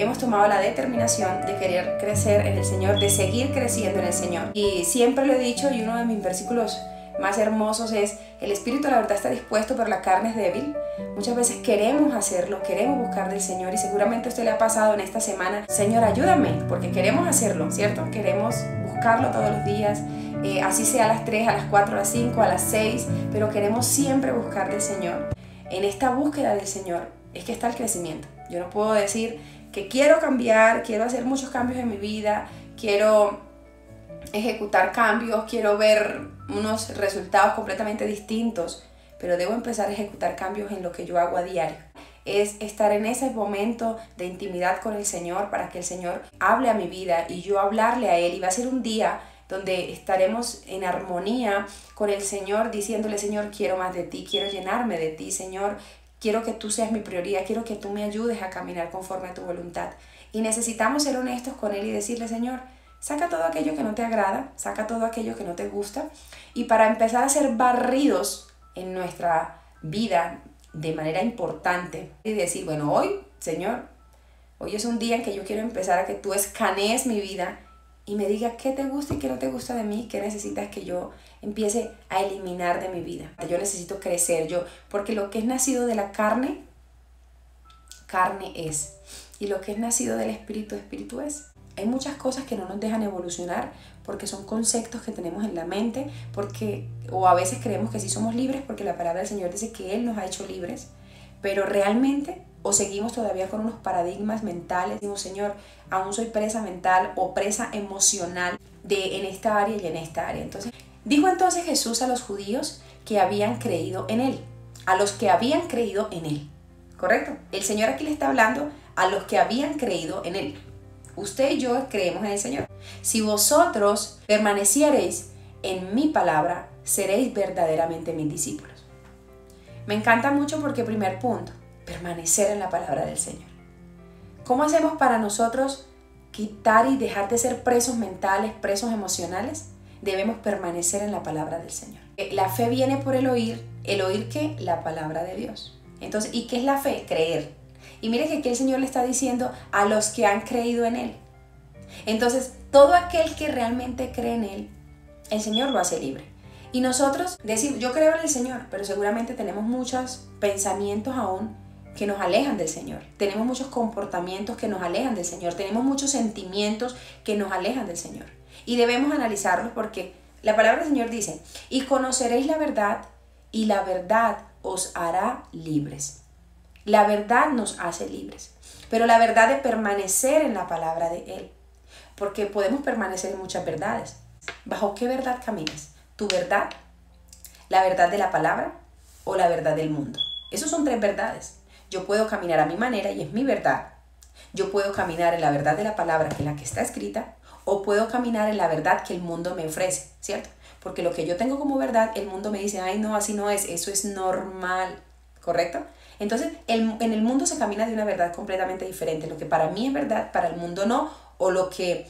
hemos tomado la determinación de querer crecer en el Señor, de seguir creciendo en el Señor. Y siempre lo he dicho, y uno de mis versículos más hermosos es: el espíritu la verdad está dispuesto, pero la carne es débil. Muchas veces queremos hacerlo, queremos buscar del Señor, y seguramente a usted le ha pasado en esta semana: Señor, ayúdame, porque queremos hacerlo, ¿cierto? Queremos buscarlo todos los días, así sea a las 3, a las 4, a las 5, a las 6, pero queremos siempre buscar del Señor. En esta búsqueda del Señor es que está el crecimiento. Yo no puedo decir que quiero cambiar, quiero hacer muchos cambios en mi vida, quiero ejecutar cambios, quiero ver unos resultados completamente distintos, pero debo empezar a ejecutar cambios en lo que yo hago a diario. Es estar en ese momento de intimidad con el Señor para que el Señor hable a mi vida y yo hablarle a Él. Y va a ser un día donde estaremos en armonía con el Señor, diciéndole: Señor, quiero más de ti, quiero llenarme de ti, Señor, quiero que tú seas mi prioridad, quiero que tú me ayudes a caminar conforme a tu voluntad. Y necesitamos ser honestos con Él y decirle: Señor, saca todo aquello que no te agrada, saca todo aquello que no te gusta. Y para empezar a ser barridos en nuestra vida de manera importante y decir: bueno, hoy, Señor, hoy es un día en que yo quiero empezar a que tú escanees mi vida y me digas qué te gusta y qué no te gusta de mí, qué necesitas que yo empiece a eliminar de mi vida. Yo necesito crecer, porque lo que es nacido de la carne, carne es. Y lo que es nacido del espíritu, espíritu es. Hay muchas cosas que no nos dejan evolucionar porque son conceptos que tenemos en la mente, o a veces creemos que sí somos libres porque la palabra del Señor dice que Él nos ha hecho libres, pero realmente o seguimos todavía con unos paradigmas mentales. Digo: Señor, aún soy presa mental o presa emocional en esta área y en esta área. Dijo entonces Jesús a los judíos que habían creído en Él, a los que habían creído en Él, ¿correcto? El Señor aquí le está hablando a los que habían creído en Él. Usted y yo creemos en el Señor. Si vosotros permaneciereis en mi palabra, seréis verdaderamente mis discípulos. Me encanta mucho porque, primer punto, permanecer en la palabra del Señor. ¿Cómo hacemos para nosotros quitar y dejar de ser presos mentales, presos emocionales? Debemos permanecer en la palabra del Señor. La fe viene por el oír ¿qué? La palabra de Dios. Entonces, ¿y qué es la fe? Creer. Y mire que aquí el Señor le está diciendo a los que han creído en Él. Entonces, todo aquel que realmente cree en Él, el Señor lo hace libre. Y nosotros decimos: yo creo en el Señor, pero seguramente tenemos muchos pensamientos aún que nos alejan del Señor. Tenemos muchos comportamientos que nos alejan del Señor. Tenemos muchos sentimientos que nos alejan del Señor. Y debemos analizarlos porque la palabra del Señor dice: y conoceréis la verdad, y la verdad os hará libres. La verdad nos hace libres, pero la verdad de permanecer en la palabra de Él, porque podemos permanecer en muchas verdades. ¿Bajo qué verdad caminas? ¿Tu verdad? ¿La verdad de la palabra? ¿O la verdad del mundo? Esos son 3 verdades. Yo puedo caminar a mi manera y es mi verdad. Yo puedo caminar en la verdad de la palabra, que es la que está escrita, o puedo caminar en la verdad que el mundo me ofrece, ¿cierto? Porque lo que yo tengo como verdad, el mundo me dice: ay, no, así no es, eso es normal, ¿correcto? Entonces, en el mundo se camina de una verdad completamente diferente. Lo que para mí es verdad, para el mundo no, o lo que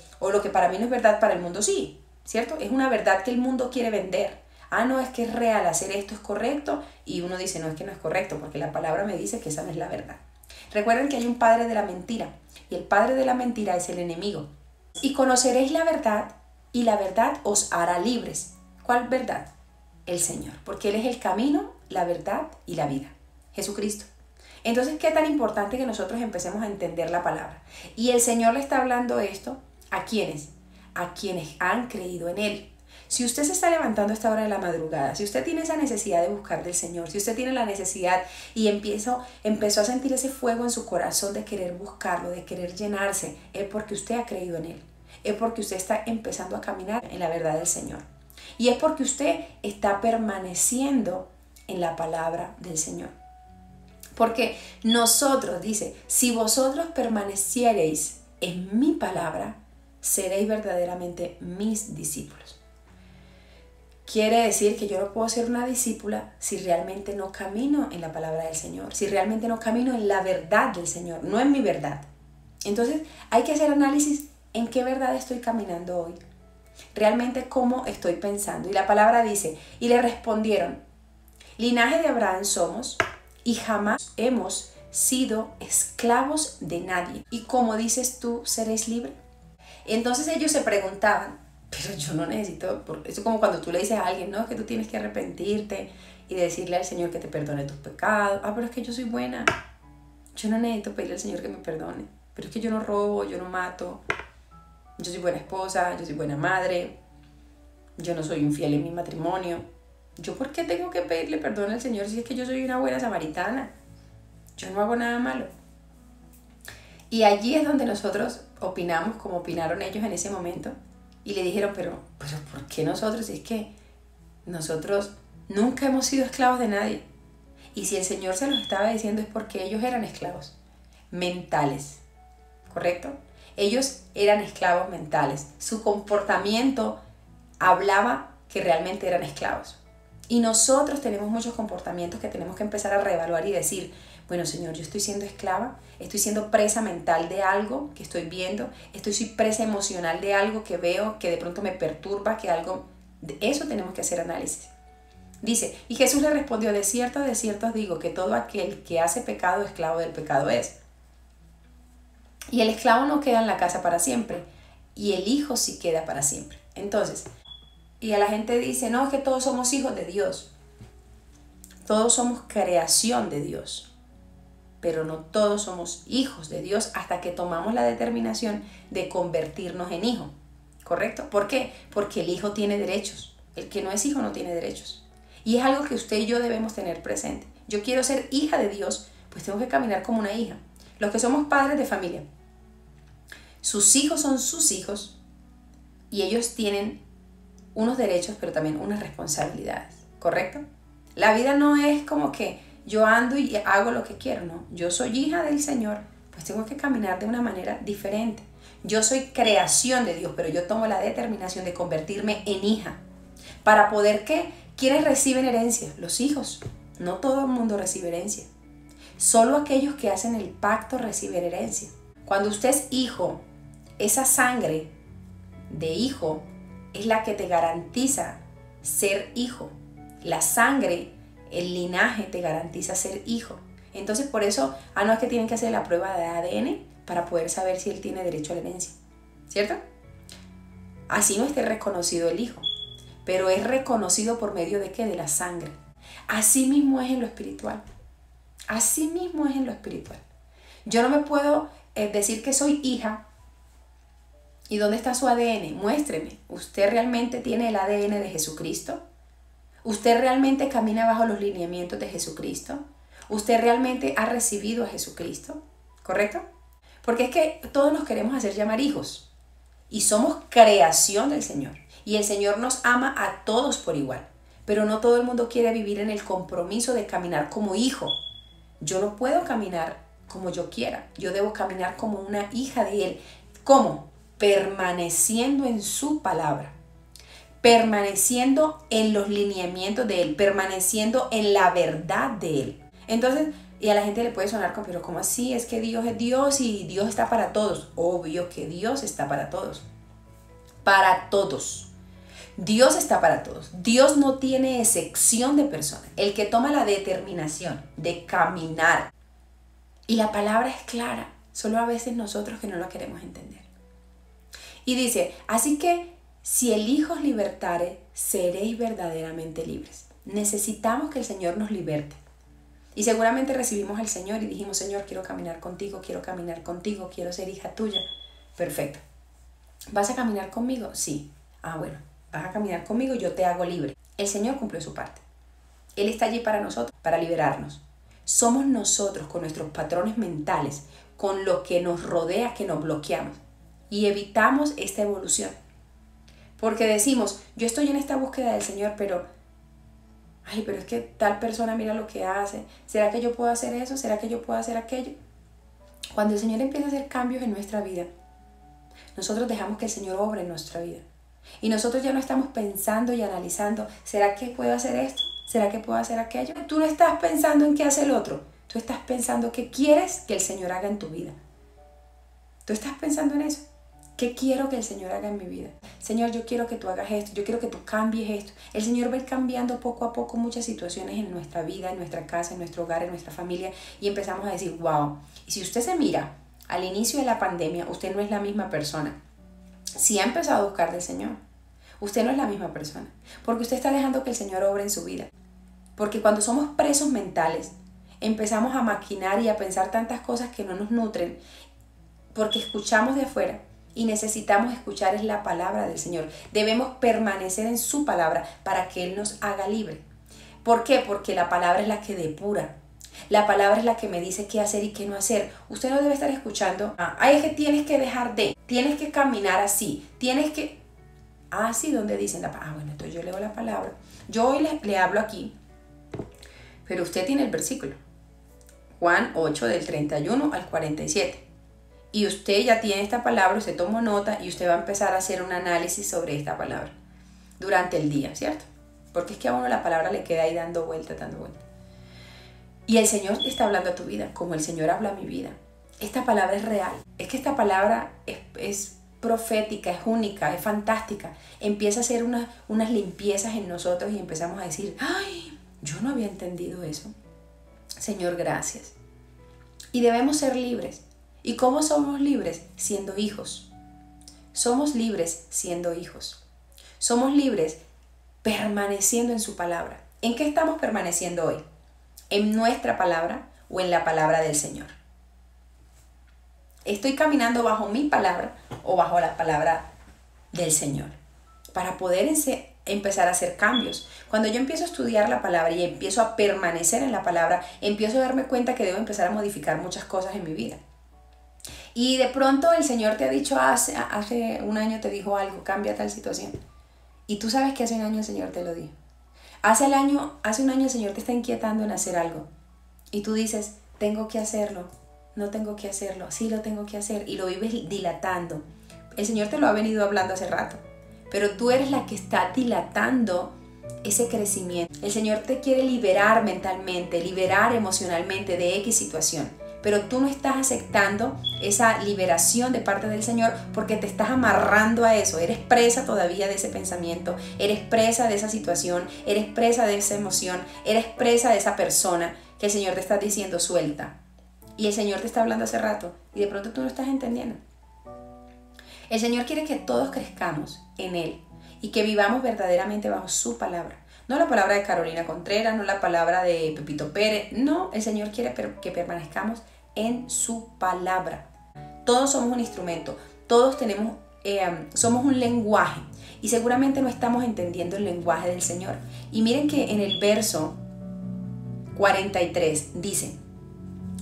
para mí no es verdad, para el mundo sí, ¿cierto? Es una verdad que el mundo quiere vender. Ah, no, es que es real, hacer esto es correcto, y uno dice: no, es que no es correcto, porque la palabra me dice que esa no es la verdad. Recuerden que hay un padre de la mentira, y el padre de la mentira es el enemigo. Y conoceréis la verdad, y la verdad os hará libres. ¿Cuál verdad? El Señor, porque Él es el camino, la verdad y la vida. Jesucristo. Entonces, ¿qué tan importante que nosotros empecemos a entender la palabra? Y el Señor le está hablando esto ¿a quiénes? A quienes han creído en Él. Si usted se está levantando a esta hora de la madrugada, si usted tiene esa necesidad de buscar del Señor, si usted tiene la necesidad y empezó a sentir ese fuego en su corazón de querer buscarlo, de querer llenarse, es porque usted ha creído en Él. Es porque usted está empezando a caminar en la verdad del Señor. Y es porque usted está permaneciendo en la palabra del Señor. Porque nosotros, dice: si vosotros permaneciereis en mi palabra, seréis verdaderamente mis discípulos. Quiere decir que yo no puedo ser una discípula si realmente no camino en la palabra del Señor, si realmente no camino en la verdad del Señor, no en mi verdad. Entonces hay que hacer análisis en qué verdad estoy caminando hoy, realmente cómo estoy pensando. Y la palabra dice: y le respondieron: linaje de Abraham somos y jamás hemos sido esclavos de nadie. Y como dices tú, seréis libres. Entonces ellos se preguntaban, pero yo no necesito, eso es como cuando tú le dices a alguien, no, que tú tienes que arrepentirte y decirle al Señor que te perdone tus pecados. Pero es que yo soy buena, yo no necesito pedirle al Señor que me perdone, pero es que yo no robo, yo no mato, yo soy buena esposa, yo soy buena madre, yo no soy infiel en mi matrimonio. ¿Yo por qué tengo que pedirle perdón al Señor si es que yo soy una buena samaritana? Yo no hago nada malo. Y allí es donde nosotros opinamos como opinaron ellos en ese momento. Y le dijeron, pero ¿por qué nosotros? Si es que nosotros nunca hemos sido esclavos de nadie. Y si el Señor se los estaba diciendo es porque ellos eran esclavos mentales, ¿correcto? Ellos eran esclavos mentales. Su comportamiento hablaba que realmente eran esclavos. Y nosotros tenemos muchos comportamientos que tenemos que empezar a reevaluar y decir, bueno, Señor, yo estoy siendo esclava, estoy siendo presa mental de algo que estoy viendo, soy presa emocional de algo que veo, que de pronto me perturba, que algo... De eso tenemos que hacer análisis. Dice, y Jesús le respondió, de cierto os digo, que todo aquel que hace pecado, esclavo del pecado es. Y el esclavo no queda en la casa para siempre, y el hijo sí queda para siempre. Entonces, y a la gente dice, no, es que todos somos hijos de Dios. Todos somos creación de Dios. Pero no todos somos hijos de Dios hasta que tomamos la determinación de convertirnos en hijo. ¿Correcto? ¿Por qué? Porque el hijo tiene derechos. El que no es hijo no tiene derechos. Y es algo que usted y yo debemos tener presente. Yo quiero ser hija de Dios, pues tengo que caminar como una hija. Los que somos padres de familia, sus hijos son sus hijos y ellos tienen unos derechos, pero también unas responsabilidades. ¿Correcto? La vida no es como que yo ando y hago lo que quiero, no. Yo soy hija del Señor, pues tengo que caminar de una manera diferente. Yo soy creación de Dios, pero yo tomo la determinación de convertirme en hija. ¿Para poder qué? ¿Quiénes reciben herencia? Los hijos. No todo el mundo recibe herencia. Solo aquellos que hacen el pacto reciben herencia. Cuando usted es hijo, esa sangre de hijo es la que te garantiza ser hijo. La sangre, el linaje te garantiza ser hijo. Entonces por eso, no es que tienen que hacer la prueba de ADN para poder saber si él tiene derecho a la herencia. ¿Cierto? Así no esté reconocido el hijo, pero es reconocido por medio de ¿qué? De la sangre. Así mismo es en lo espiritual. Así mismo es en lo espiritual. Yo no me puedo decir que soy hija. ¿Y dónde está su ADN? Muéstreme. ¿Usted realmente tiene el ADN de Jesucristo? ¿Usted realmente camina bajo los lineamientos de Jesucristo? ¿Usted realmente ha recibido a Jesucristo? ¿Correcto? Porque es que todos nos queremos hacer llamar hijos. Y somos creación del Señor. Y el Señor nos ama a todos por igual. Pero no todo el mundo quiere vivir en el compromiso de caminar como hijo. Yo no puedo caminar como yo quiera. Yo debo caminar como una hija de Él. ¿Cómo? Permaneciendo en su palabra. Permaneciendo en los lineamientos de Él. Permaneciendo en la verdad de Él. Entonces, y a la gente le puede sonar como, pero ¿cómo así? Es que Dios es Dios y Dios está para todos. Obvio que Dios está para todos. Para todos. Dios está para todos. Dios no tiene excepción de persona. El que toma la determinación de caminar. Y la palabra es clara. Solo a veces nosotros que no la queremos entender. Y dice, así que si el Hijo os libertare, seréis verdaderamente libres. Necesitamos que el Señor nos liberte. Y seguramente recibimos al Señor y dijimos, Señor, quiero caminar contigo, quiero ser hija tuya. Perfecto. ¿Vas a caminar conmigo? Sí. Bueno, vas a caminar conmigo, yo te hago libre. El Señor cumplió su parte. Él está allí para nosotros, para liberarnos. Somos nosotros con nuestros patrones mentales, con lo que nos rodea, que nos bloqueamos. Y evitamos esta evolución. Porque decimos, yo estoy en esta búsqueda del Señor, pero es que tal persona mira lo que hace. ¿Será que yo puedo hacer eso? ¿Será que yo puedo hacer aquello? Cuando el Señor empieza a hacer cambios en nuestra vida, nosotros dejamos que el Señor obre en nuestra vida. Y nosotros ya no estamos pensando y analizando, ¿será que puedo hacer esto? ¿Será que puedo hacer aquello? Tú no estás pensando en qué hace el otro. Tú estás pensando qué quieres que el Señor haga en tu vida. Tú estás pensando en eso. ¿Qué quiero que el Señor haga en mi vida? Señor, yo quiero que tú hagas esto, yo quiero que tú cambies esto. El Señor va a ir cambiando poco a poco muchas situaciones en nuestra vida, en nuestra casa, en nuestro hogar, en nuestra familia, y empezamos a decir, wow. Y si usted se mira al inicio de la pandemia, usted no es la misma persona. Si ha empezado a buscar del Señor, usted no es la misma persona, porque usted está dejando que el Señor obre en su vida. Porque cuando somos presos mentales, empezamos a maquinar y a pensar tantas cosas que no nos nutren, porque escuchamos de afuera y necesitamos escuchar es la palabra del Señor. Debemos permanecer en su palabra para que Él nos haga libre. ¿Por qué? Porque la palabra es la que depura. La palabra es la que me dice qué hacer y qué no hacer. Usted no debe estar escuchando, es que tienes que dejar de, tienes que caminar así, tienes que... sí, donde dicen la palabra. Bueno, entonces yo leo la palabra. Yo hoy le hablo aquí, pero usted tiene el versículo. Juan 8 del 31 al 47. Y usted ya tiene esta palabra, usted tomó nota y usted va a empezar a hacer un análisis sobre esta palabra durante el día, ¿cierto? Porque es que a uno la palabra le queda ahí dando vuelta, dando vuelta. Y el Señor te está hablando a tu vida, como el Señor habla a mi vida. Esta palabra es real. Es que esta palabra es profética, es única, es fantástica. Empieza a hacer unas limpiezas en nosotros y empezamos a decir, ¡ay! Yo no había entendido eso. Señor, gracias. Y debemos ser libres. ¿Y cómo somos libres? Siendo hijos. Somos libres siendo hijos. Somos libres permaneciendo en su palabra. ¿En qué estamos permaneciendo hoy? ¿En nuestra palabra o en la palabra del Señor? ¿Estoy caminando bajo mi palabra o bajo la palabra del Señor? Para poder empezar a hacer cambios. Cuando yo empiezo a estudiar la palabra y empiezo a permanecer en la palabra, empiezo a darme cuenta que debo empezar a modificar muchas cosas en mi vida. Y de pronto el Señor te ha dicho, hace un año te dijo algo, cambia tal situación. Y tú sabes que hace un año el Señor te lo dijo. Hace un año el Señor te está inquietando en hacer algo. Y tú dices, tengo que hacerlo, no tengo que hacerlo, sí lo tengo que hacer. Y lo vives dilatando. El Señor te lo ha venido hablando hace rato. Pero tú eres la que está dilatando ese crecimiento. El Señor te quiere liberar mentalmente, liberar emocionalmente de X situación. Pero tú no estás aceptando esa liberación de parte del Señor porque te estás amarrando a eso. Eres presa todavía de ese pensamiento, eres presa de esa situación, eres presa de esa emoción, eres presa de esa persona que el Señor te está diciendo suelta. Y el Señor te está hablando hace rato y de pronto tú no estás entendiendo. El Señor quiere que todos crezcamos en Él y que vivamos verdaderamente bajo su palabra. No la palabra de Carolina Contreras, no la palabra de Pepito Pérez. No, el Señor quiere que permanezcamos en su palabra. Todos somos un instrumento, todos somos un lenguaje y seguramente no estamos entendiendo el lenguaje del Señor. Y miren que en el verso 43 dice,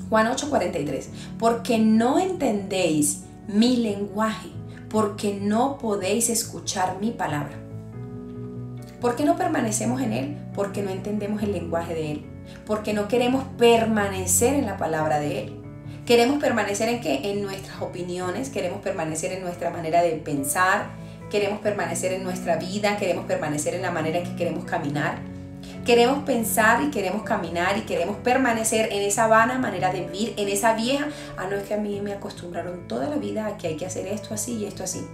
Juan 8:43, porque no entendéis mi lenguaje, porque no podéis escuchar mi palabra. ¿Por qué no permanecemos en Él? Porque no entendemos el lenguaje de Él. Porque no queremos permanecer en la palabra de Él. Queremos permanecer en ¿qué? En nuestras opiniones, queremos permanecer en nuestra manera de pensar, queremos permanecer en nuestra vida, queremos permanecer en la manera en que queremos caminar. Queremos pensar y queremos caminar y queremos permanecer en esa vana manera de vivir, en esa vieja, no es que a mí me acostumbraron toda la vida a que hay que hacer esto así y esto así.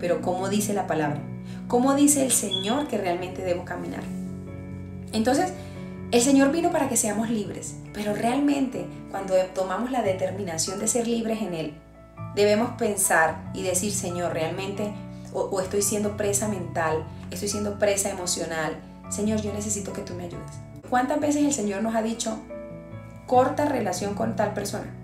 Pero ¿cómo dice la palabra? ¿Cómo dice el Señor que realmente debo caminar? Entonces, el Señor vino para que seamos libres, pero realmente cuando tomamos la determinación de ser libres en Él, debemos pensar y decir, Señor, realmente o estoy siendo presa mental, estoy siendo presa emocional. Señor, yo necesito que tú me ayudes. ¿Cuántas veces el Señor nos ha dicho, corta relación con tal persona?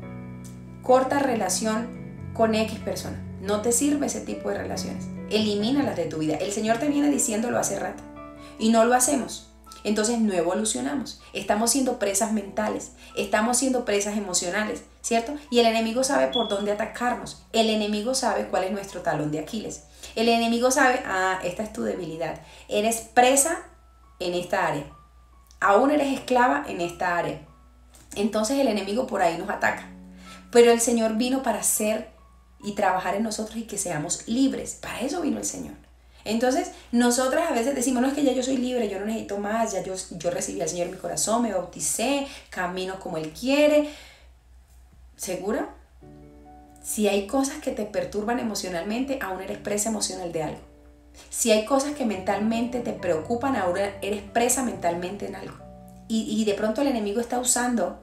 Corta relación con X persona. No te sirve ese tipo de relaciones. Elimínalas de tu vida. El Señor te viene diciéndolo hace rato y no lo hacemos. Entonces no evolucionamos. Estamos siendo presas mentales, estamos siendo presas emocionales, ¿cierto? Y el enemigo sabe por dónde atacarnos. El enemigo sabe cuál es nuestro talón de Aquiles. El enemigo sabe, esta es tu debilidad. Eres presa en esta área. Aún eres esclava en esta área. Entonces el enemigo por ahí nos ataca. Pero el Señor vino para ser y trabajar en nosotros y que seamos libres. Para eso vino el Señor. Entonces, nosotras a veces decimos, no, es que ya yo soy libre, yo no necesito más, ya yo recibí al Señor en mi corazón, me bauticé, camino como Él quiere. ¿Segura? Si hay cosas que te perturban emocionalmente, aún eres presa emocional de algo. Si hay cosas que mentalmente te preocupan, ahora eres presa mentalmente en algo. Y de pronto el enemigo está usando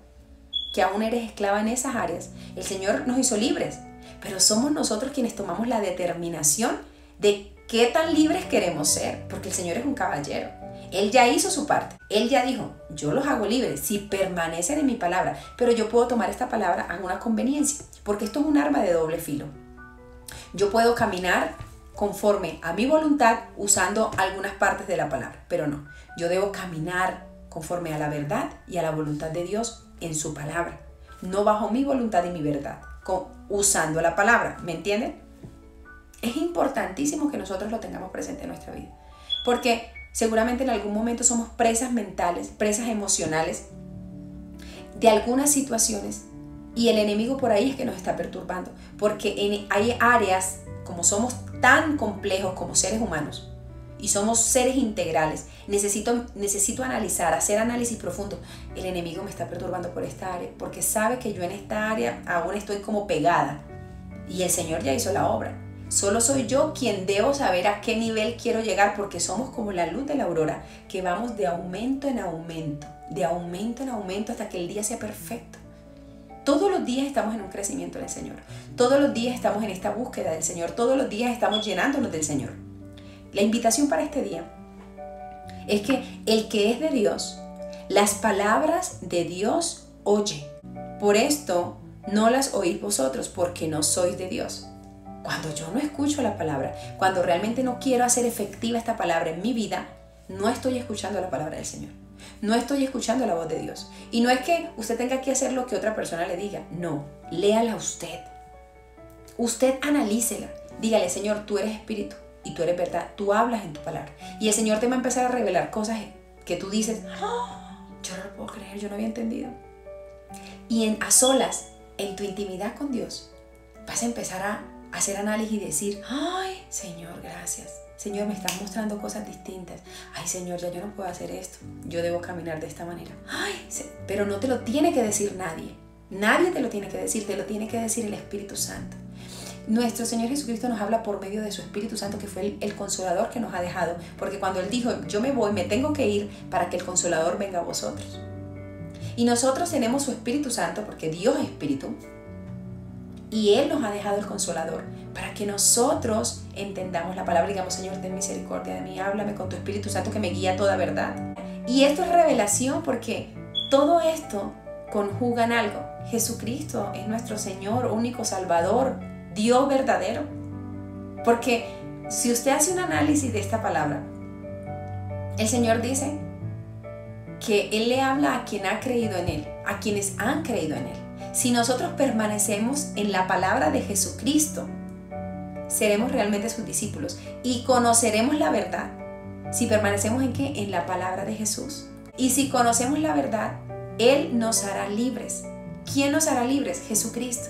que aún eres esclava en esas áreas. El Señor nos hizo libres, pero somos nosotros quienes tomamos la determinación de qué tan libres queremos ser, porque el Señor es un caballero. Él ya hizo su parte. Él ya dijo, yo los hago libres si permanecen en mi palabra, pero yo puedo tomar esta palabra a una conveniencia, porque esto es un arma de doble filo. Yo puedo caminar conforme a mi voluntad usando algunas partes de la palabra, pero no. Yo debo caminar conforme a la verdad y a la voluntad de Dios en su palabra, no bajo mi voluntad y mi verdad, usando la palabra, ¿me entienden? Es importantísimo que nosotros lo tengamos presente en nuestra vida, porque seguramente en algún momento somos presas mentales, presas emocionales de algunas situaciones, y el enemigo por ahí es que nos está perturbando, porque hay áreas, como somos tan complejos como seres humanos, y somos seres integrales, necesito analizar, hacer análisis profundo. El enemigo me está perturbando por esta área, porque sabe que yo en esta área aún estoy como pegada, y el Señor ya hizo la obra. Solo soy yo quien debo saber a qué nivel quiero llegar, porque somos como la luz de la aurora, que vamos de aumento en aumento, hasta que el día sea perfecto. Todos los días estamos en un crecimiento del Señor. Todos los días estamos en esta búsqueda del Señor. Todos los días estamos llenándonos del Señor. La invitación para este día es que el que es de Dios, las palabras de Dios oye. Por esto no las oís vosotros, porque no sois de Dios. Cuando yo no escucho la palabra, cuando realmente no quiero hacer efectiva esta palabra en mi vida, no estoy escuchando la palabra del Señor. No estoy escuchando la voz de Dios. Y no es que usted tenga que hacer lo que otra persona le diga. No, léala usted. Usted analícela. Dígale, Señor, tú eres espíritu y tú eres verdad. Tú hablas en tu palabra. Y el Señor te va a empezar a revelar cosas que tú dices, yo no lo puedo creer, yo no había entendido. Y a solas, en tu intimidad con Dios, vas a empezar a hacer análisis y decir, ay, Señor, gracias. Señor, me estás mostrando cosas distintas. Ay, Señor, ya yo no puedo hacer esto. Yo debo caminar de esta manera. Ay, pero no te lo tiene que decir nadie. Nadie te lo tiene que decir, te lo tiene que decir el Espíritu Santo. Nuestro Señor Jesucristo nos habla por medio de su Espíritu Santo, que fue el Consolador que nos ha dejado. Porque cuando Él dijo, yo me voy, me tengo que ir para que el Consolador venga a vosotros. Y nosotros tenemos su Espíritu Santo, porque Dios es Espíritu. Y Él nos ha dejado el Consolador para que nosotros entendamos la palabra y digamos, Señor, ten misericordia de mí, háblame con tu Espíritu Santo que me guía a toda verdad. Y esto es revelación, porque todo esto conjuga en algo. Jesucristo es nuestro Señor, único Salvador, Dios verdadero. Porque si usted hace un análisis de esta palabra, el Señor dice que Él le habla a quien ha creído en Él, a quienes han creído en Él. Si nosotros permanecemos en la palabra de Jesucristo, seremos realmente sus discípulos y conoceremos la verdad. Si permanecemos ¿en qué? En la palabra de Jesús. Y si conocemos la verdad, Él nos hará libres. ¿Quién nos hará libres? Jesucristo.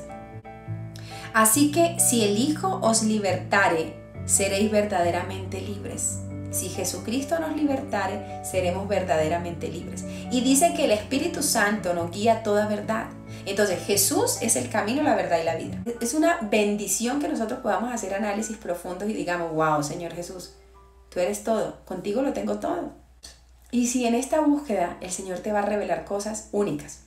Así que si el Hijo os libertare, seréis verdaderamente libres. Si Jesucristo nos libertare, seremos verdaderamente libres. Y dice que el Espíritu Santo nos guía a toda verdad. Entonces Jesús es el camino, la verdad y la vida. Es una bendición que nosotros podamos hacer análisis profundos y digamos, wow, Señor Jesús, tú eres todo, contigo lo tengo todo. Y si en esta búsqueda el Señor te va a revelar cosas únicas,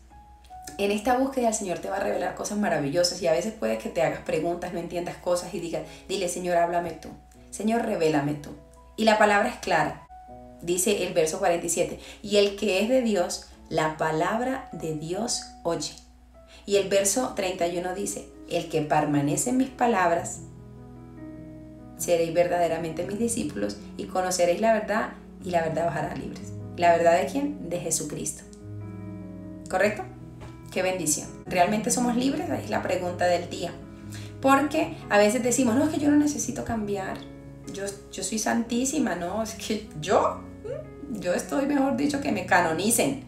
en esta búsqueda el Señor te va a revelar cosas maravillosas, y a veces puede que te hagas preguntas, no entiendas cosas y digas, dile, Señor, háblame tú, Señor, revélame tú. Y la palabra es clara, dice el verso 47, y el que es de Dios, la palabra de Dios oye. Y el verso 31 dice, el que permanece en mis palabras, seréis verdaderamente mis discípulos y conoceréis la verdad, y la verdad os hará libres. ¿La verdad de quién? De Jesucristo. ¿Correcto? ¡Qué bendición! ¿Realmente somos libres? Ahí es la pregunta del día. Porque a veces decimos, no, es que yo no necesito cambiar. Yo soy santísima, ¿no? Es que yo estoy, mejor dicho, que me canonicen.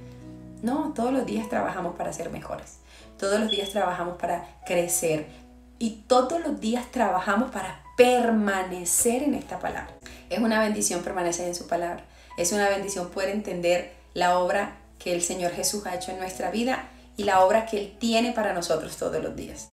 No, todos los días trabajamos para ser mejores. Todos los días trabajamos para crecer. Y todos los días trabajamos para permanecer en esta palabra. Es una bendición permanecer en su palabra. Es una bendición poder entender la obra que el Señor Jesús ha hecho en nuestra vida y la obra que Él tiene para nosotros todos los días.